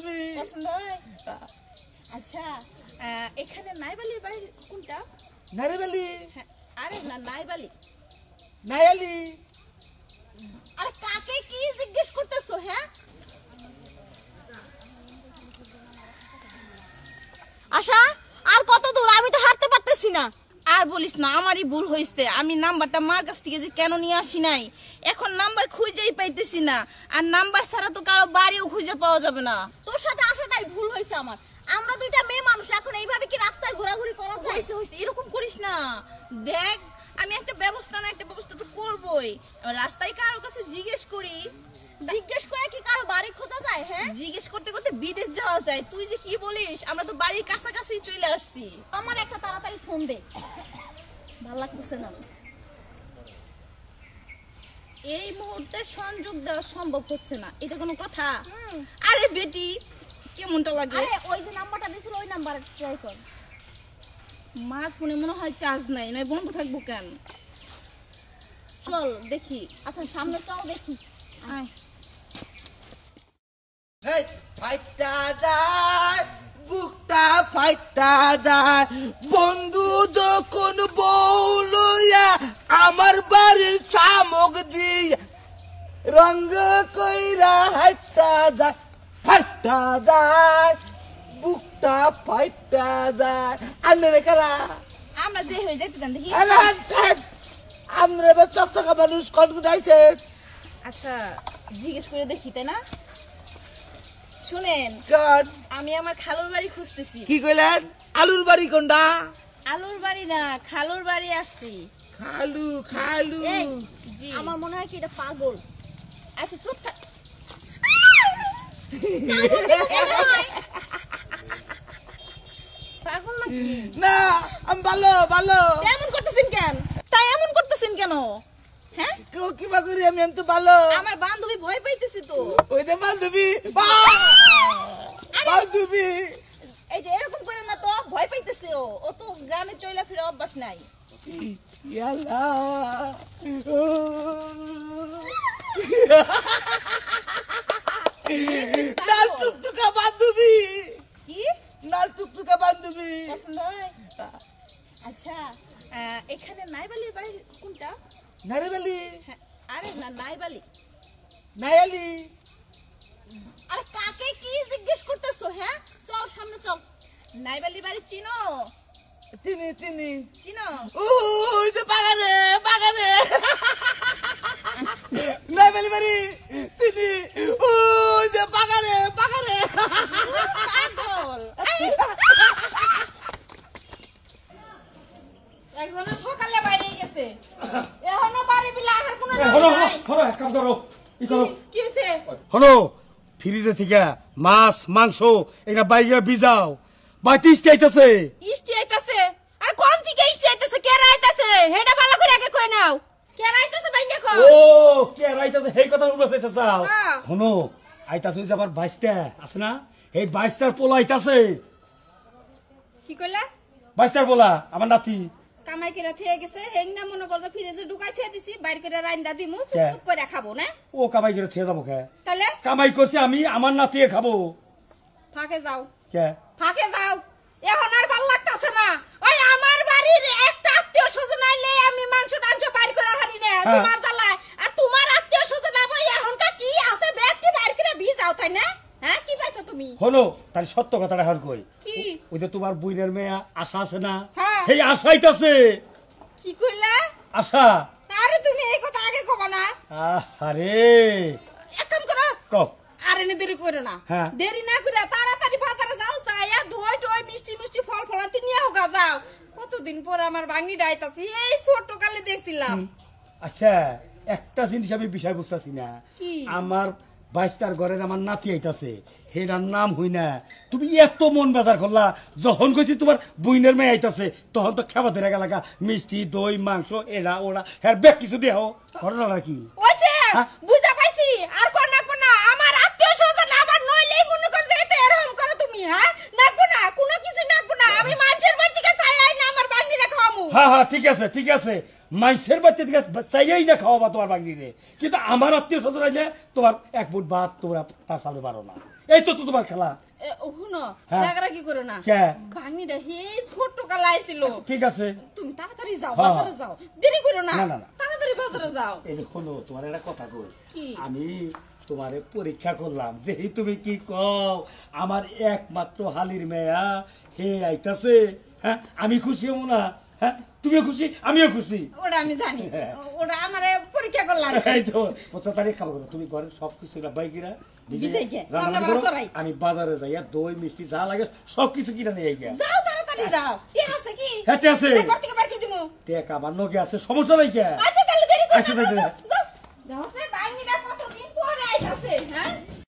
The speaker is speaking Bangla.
তুমি পছন্দ হয় আচ্ছা এখানে নাইবালির বাড়ি কোনটা নারিবালি আরে না নাইবালি নায়ালি আরে কাকে কি জিজ্ঞেস করতেছো হ্যাঁ আশা আর কত দূর আমি তো হাঁটতে পারতেছি না আর বলিস না আমারই ভুল হইছে আমি নাম্বারটা মার কাছ থেকে যে কেন নিয়ে আসি নাই এখন নাম্বার খুঁজেই পাইতেছি না আর নাম্বার ছাড়া তো কারো বাড়িও খুঁজে পাওয়া যাবে না তোর সাথে আসাটাই ভুল হইছে আমার আমরা দুইটা মেয়ে মানুষ এখন এইভাবে কি রাস্তায় ঘোরাঘুরি করা যায় হইছে এরকম করিস না দেখ আমি একটা ব্যবস্থা তো করবই রাস্তায় কারো কাছে জিজ্ঞেস করে কি কারো বাড়ি খোঁজা যায় হ্যাঁ জিজ্ঞেস করতে করতে বিদেশ যাওয়া যায় তুই যে কি বলিস আমরা তো বাড়ির কাছাকাছি চলে আসছি আমার একটা তাড়াতাড়ি ফোন দে ভালো লাগতেছে না এই মুহূর্তে সংযোগ দেওয়া সম্ভব হচ্ছে না এটা কোনো কথা আরে বেটি কেমনটা লাগে আরে ওই যে নাম্বারটা দিছিল ওই নাম্বার ট্রাই কর মার ফোনে মনে হয় চার্জ নাই নয় বন্ধ থাকবো কেন চল দেখি আচ্ছা সামনে চল দেখি আয় এই ফাইটা যায় বুকটা ফাইটা যায় বন্ধু যখন বউ লইয়া আমার বাড়ির শামুক দিয়া রঙ কইরা হাইটা যায় ফাইটা যায় বুকটা ফাইটা যায় আন্নে কারা আমরা যে হয়ে যাইতে দেন দেখি আমরা এবার চকচকা মানুষ কোন আইছে আচ্ছা জিজ্ঞেস করে দেখি তাই না শুনেন আমি আমার খালুর বাড়ি খুঁজতেছি কি কইলেন আলুর বাড়ি কোনটা আলুর বাড়ি না খালুর বাড়ি আসছি খালু খালু জি আমার মনে হয় কি এটা পাগল আচ্ছা চুপ থাক পাগল নাকি না আমি ভালো ভালো এমন করতেছেন কেন তাই এমন করতেছেন কেন হ্যাঁ কেউ কি বা করি আমি তো ভালো আমার বান্ধবী ভয় পাইতেছে তো ওই যে বান্ধবী বান্ধবী এই যে এরকম করে না তো ভয় পাইতেছে ও তো গ্রামে চইলা ফিরে অভ্যাস নাই ইয়ালা লাল টুকটুকা বান্ধবী কি লাল টুকটুকা বান্ধবী পছন্দ হয় আচ্ছা এখানে নাইবালির বাড়ি কোনটা নারিবালি আরে না নাইবালি নায়ালি আরে কাকে কি জিজ্ঞেস করতেছো হ্যাঁ চল সামনে চল নাইবালি বাড়ি চিনো চিনি চিনি চিনো ওই যে বাগানে বাগানে নাইবালি বাড়ি চিনি ওই যে বাগানে বাগানে পাগল একজন সকালে বাইরে গেছে এখনো বাড়ি বিলা আহার কোনো নাই হলো এক কাম করো ই করো কি হইছে হলো ফ্রিজে থেকে মাছ মাংস এটা বাইরে ভিজাও বাইতে স্টেইতাছে ইষ্টি আইতাছে আর কোন থেকে ইষ্টি আইতাছে কে রাইতাছে হেডা ভালো করে আগে কই নাও কে রাইতাছে বাইঙ্গা কো ও কে রাইতাছে সেই কথা উড়ে চাইতে চাও হ্যাঁ। হলো আইতাছে যে আবার 22টা আছে না এই 22টার পোলা আইতাছে কি কইলা 22টার পোলা আমার নাতি কামাই করে থিয়ে গেছে হেংনা মনে করছে ফ্রিজে ঢুকাই থিয়ে দিছি বাইরে করে রাইন্দা দিমু কে? চুপ করে খাবো না ও কামাই করে থিয়ে যাবো কে তাহলে কামাই করছে আমি আমার নাতিয়ে খাবো ফাঁকে যাও কে ফাঁকে যাও এখন আর ভাল লাগতাছে না ওই আমার বাড়ির একটা আত্মীয় স্বজন আইলে আমি মাংস টাংস বাইর করে হারি না হ্যাঁ। তোমার জ্বালায় আর তোমার আত্মীয় স্বজন আবার এখনকার কি আছে ব্যাগটি বাইর করে ভিজাও তাই না হ্যাঁ কি পাইছো তুমি হলো তাহলে সত্য কথাটা এখন কই কি ওই যে তোমার বুইনের মেয়ে আশা আছে না হ্যাঁ। সেই আশা আইতাছে কি কইলা আশা আরে তুমি এই কথা আগে কবা না আরে এক কাম করো কও আরে নে দেরি করো না হ্যাঁ। দেরি না করে তাড়াতাড়ি বাজারে যাও যাইয়া ধুই টই মিষ্টি মিষ্টি ফল ফলাতে নিয়ে হোগা যাও কতদিন পর আমার ভাঙনি ডাইতাছি এই ছোট কালে দেখছিলাম আচ্ছা একটা জিনিস আমি বিষয় বুঝতেছি না কি? আমার 22টার ঘরের আমার নাতি আইতাছে হেরার নাম হই না তুমি এত মন বেজার করলা যখন কইছি তোমার বুইনের মেয়ে আইতাছে তখন তো খাবার ধরে গেলাগা মিষ্টি দই মাংস এরা ওরা হ্যাঁ ব্যাগ কিছু দেহ ঘটনা কি ওইছে হ্যাঁ? বুঝা পাইছি আর কোন নাকবো না আমার আত্মীয় স্বজন আবার নইলেই মনে করে যে এটা এরকম করো তুমি হ্যাঁ নাকবো না কোনো কিছু নাকবো না আমি মানুষের বাড়ি থেকে চাই আই না আমার ভাঙনিরে খাওয়ামু হ্যাঁ হ্যাঁ ঠিক আছে মানুষের বাচ্চা থেকে চাইয়াই না খাওয়াবা তোমার বাগনিরে কিন্তু আমার আত্মীয় স্বজন আইলে তোমার এক ফুট ভাত তোমরা তার সামনে পারো না এই তো তোমার খেলা। শুনো হ্যাঁ। রাগারাগি করো না। কে? ভাগ্নিটা হে ছোট্ট কালা আইছিল। ঠিক আছে, তুমি তাড়াতাড়ি যাও, হ্যাঁ। বাজারে যাও, দেরি করো না। না, না, না। তাড়াতাড়ি বাজারে যাও। এই যে শোনো, তোমার একটা কথা কই। কি? আমি তোমারে পরীক্ষা করলাম, দেখি তুমি কি কও। আমার একমাত্র হালির মেয়া হে আইতাছে, হ্যাঁ আমি খুশি হবো না? হ্যাঁ তুমিও খুশি, আমিও খুশি। ওটা আমি জানি, হ্যাঁ। ওটা আমারে পরীক্ষা করলাম। এই তো বচ্চা তারিখ খাবো কেন? তুমি ঘরের সবকিছু বাইকিরা ভিজাই গে, রান্না রান্না করো, বাড়া চড়াই। আমি বাজারে যাইয়া দই মিষ্টি যা লাগে সবকিছু কিনে নিয়ে গিয়া। যাও তাড়াতাড়ি যাও। ঠিক আছে কি? হ্যাঁ, ঠিক আছে। ঘর থেকে বাইর করে দিমু। দেখ আমার নগে আছে, সমস্যা নাই কে। আচ্ছা তাহলে দেরি করো আচ্ছা, না, তাহলে। যাও, যাও। যাও আছে?